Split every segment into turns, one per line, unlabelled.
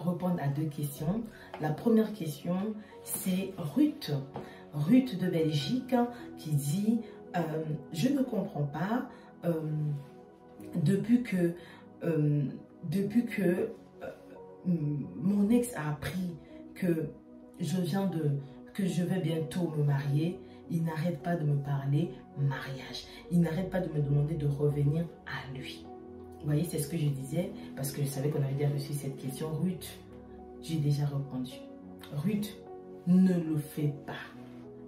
répondre à deux questions. La première question, c'est Ruth. Ruth de Belgique qui dit je ne comprends pas depuis que mon ex a appris que je vais bientôt me marier, il n'arrête pas de me parler mariage. Il n'arrête pas de me demander de revenir à lui. Vous voyez, c'est ce que je disais, parce que je savais qu'on avait déjà reçu cette question. Ruth, j'ai déjà répondu. Ruth, ne le fais pas.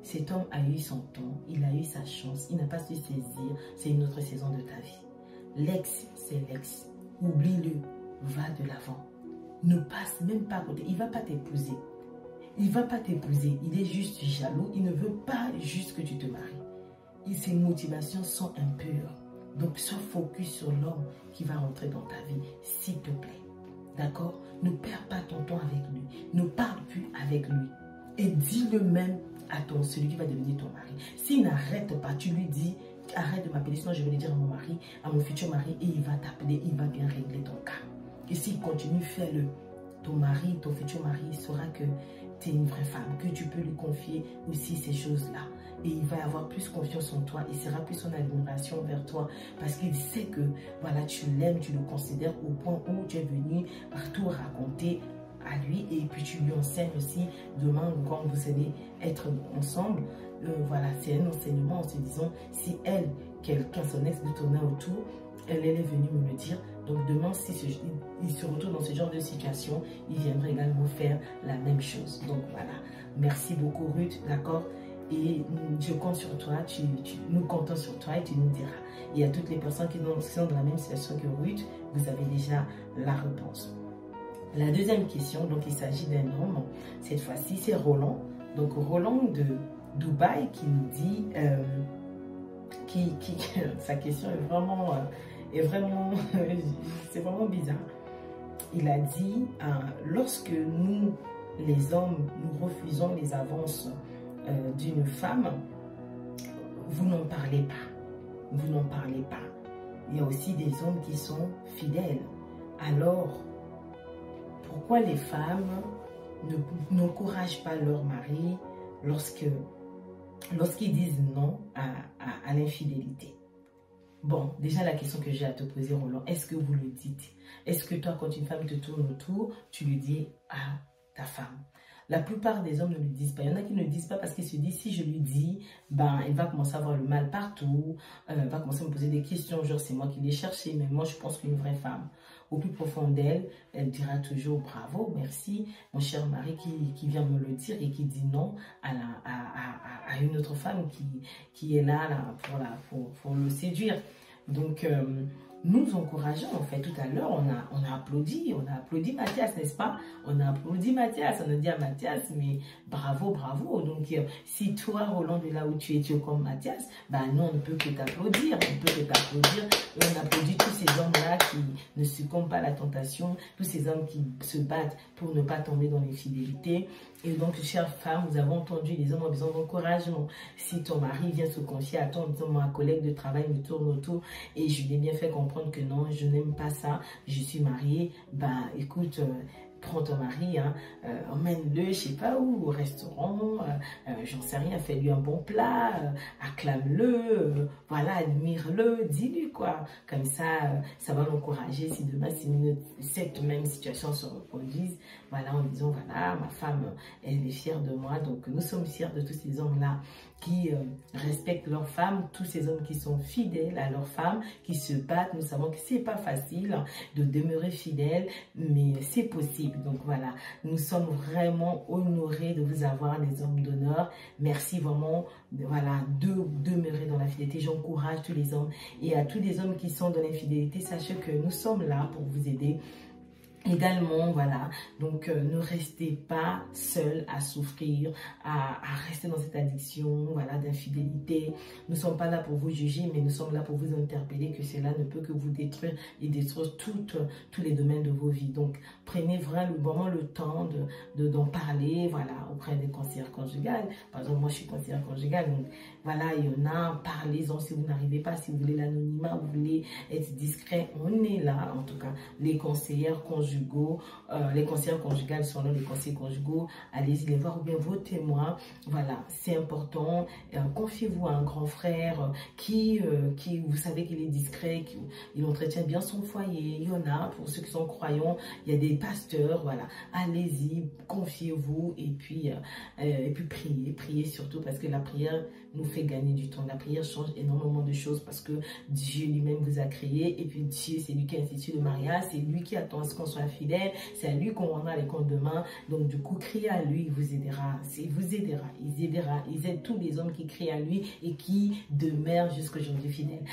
Cet homme a eu son temps, il a eu sa chance, il n'a pas su saisir, c'est une autre saison de ta vie. L'ex, c'est l'ex. Oublie-le, va de l'avant. Ne passe même pas à côté, il ne va pas t'épouser. Il ne va pas t'épouser, il est juste jaloux, il ne veut pas juste que tu te maries. Et ses motivations sont impures. Donc, sois focus sur l'homme qui va rentrer dans ta vie, s'il te plaît. D'accord? Ne perds pas ton temps avec lui. Ne parle plus avec lui. Et dis-le même à celui qui va devenir ton mari. S'il n'arrête pas, tu lui dis, arrête de m'appeler, sinon je vais le dire à mon mari, à mon futur mari, et il va t'appeler, il va bien régler ton cas. Et s'il continue, fais-le. Ton mari, ton futur mari, saura que tu es une vraie femme, que tu peux lui confier aussi ces choses-là. Et il va avoir plus confiance en toi, il sera plus son admiration vers toi, parce qu'il sait que voilà, tu l'aimes, tu le considères au point où tu es venu tout raconter à lui, et puis tu lui enseignes aussi demain quand vous allez être ensemble. Voilà, c'est un enseignement en se disant, si elle, quelqu'un, son ex lui tournait autour, elle est venue me le dire. Donc demain, si il se retrouve dans ce genre de situation, il viendra également faire la même chose. Donc voilà, merci beaucoup Ruth, d'accord? Et je compte sur toi, nous comptons sur toi et tu nous diras. Et à toutes les personnes qui sont dans la même situation que Ruth, vous avez déjà la réponse. La deuxième question, donc il s'agit d'un homme, cette fois-ci c'est Roland. Donc Roland de Dubaï qui nous dit, sa question est vraiment c'est vraiment bizarre. Il a dit, lorsque nous, les hommes, nous refusons les avances d'une femme, vous n'en parlez pas. Vous n'en parlez pas. Il y a aussi des hommes qui sont fidèles. Alors, pourquoi les femmes n'encouragent pas leur mari lorsqu'ils disent non à l'infidélité? Bon, déjà la question que j'ai à te poser, Roland, est-ce que vous le dites? Est-ce que toi, quand une femme te tourne autour, tu lui dis à ta femme? La plupart des hommes ne le disent pas. Il y en a qui ne le disent pas parce qu'ils se disent, si je lui dis, ben, elle va commencer à avoir le mal partout, elle va commencer à me poser des questions, genre c'est moi qui l'ai cherché, mais moi je pense qu'une vraie femme, au plus profond d'elle, elle dira toujours bravo, merci, mon cher mari qui vient me le dire et qui dit non à une autre femme qui est là pour le séduire. Donc, nous encourageons, en fait, tout à l'heure, on a applaudi Mathias, n'est-ce pas? On a applaudi Mathias, on a dit à Mathias, mais bravo, bravo. Donc, si toi, Roland, de là où tu es comme Mathias, ben nous, on ne peut que t'applaudir, et on applaudit tous ces hommes-là qui ne succombent pas à la tentation, tous ces hommes qui se battent pour ne pas tomber dans l'infidélité. Et donc, chères femmes, vous avez entendu, les hommes ont besoin d'encouragement. Si ton mari vient se confier à toi en disant, ma collègue de travail me tourne autour et je lui ai bien fait comprendre que non, je n'aime pas ça, je suis mariée, ben écoute, prends ton mari, hein, emmène-le, je sais pas où, au restaurant, j'en sais rien, fais-lui un bon plat, acclame-le, voilà, admire-le, dis-lui quoi. Comme ça, ça va l'encourager si demain, cette même situation se reproduise, voilà, en disant, voilà, ma femme, elle est fière de moi, donc nous sommes fiers de tous ces hommes-là qui respectent leurs femmes, tous ces hommes qui sont fidèles à leurs femmes, qui se battent. Nous savons que c'est pas facile de demeurer fidèle, mais c'est possible. Donc voilà, nous sommes vraiment honorés de vous avoir, les hommes d'honneur. Merci vraiment, voilà, de demeurer dans la fidélité. J'encourage tous les hommes et à tous les hommes qui sont dans l'infidélité, sachez que nous sommes là pour vous aider. Également, voilà, donc ne restez pas seul à souffrir, à rester dans cette addiction, voilà, d'infidélité. Nous ne sommes pas là pour vous juger, mais nous sommes là pour vous interpeller que cela ne peut que vous détruire et détruire tous les domaines de vos vies. Donc, prenez vraiment le temps d'en parler, voilà, auprès des conseillères conjugales. Par exemple, moi, je suis conseillère conjugale, donc voilà, il y en a, parlez-en si vous n'arrivez pas, si vous voulez l'anonymat, vous voulez être discret, on est là, en tout cas, les conseillères conjugales conjugaux, les conseillers conjugales sont là, les conseillers conjugaux, allez-y les voir, ou bien vos témoins. Voilà, c'est important. Confiez-vous à un grand frère qui vous savez qu'il est discret, il entretient bien son foyer. Il y en a, pour ceux qui sont croyants, il y a des pasteurs, voilà. Allez-y, confiez-vous et puis priez surtout, parce que la prière nous fait gagner du temps. La prière change énormément de choses parce que Dieu lui-même vous a créé, et puis Dieu, c'est lui qui a institué le mariage, c'est lui qui attend à ce qu'on soit fidèle, c'est à lui qu'on rendra les comptes demain. Donc du coup, criez à lui, il vous aidera, il aide tous les hommes qui crient à lui et qui demeurent jusqu'à aujourd'hui fidèles.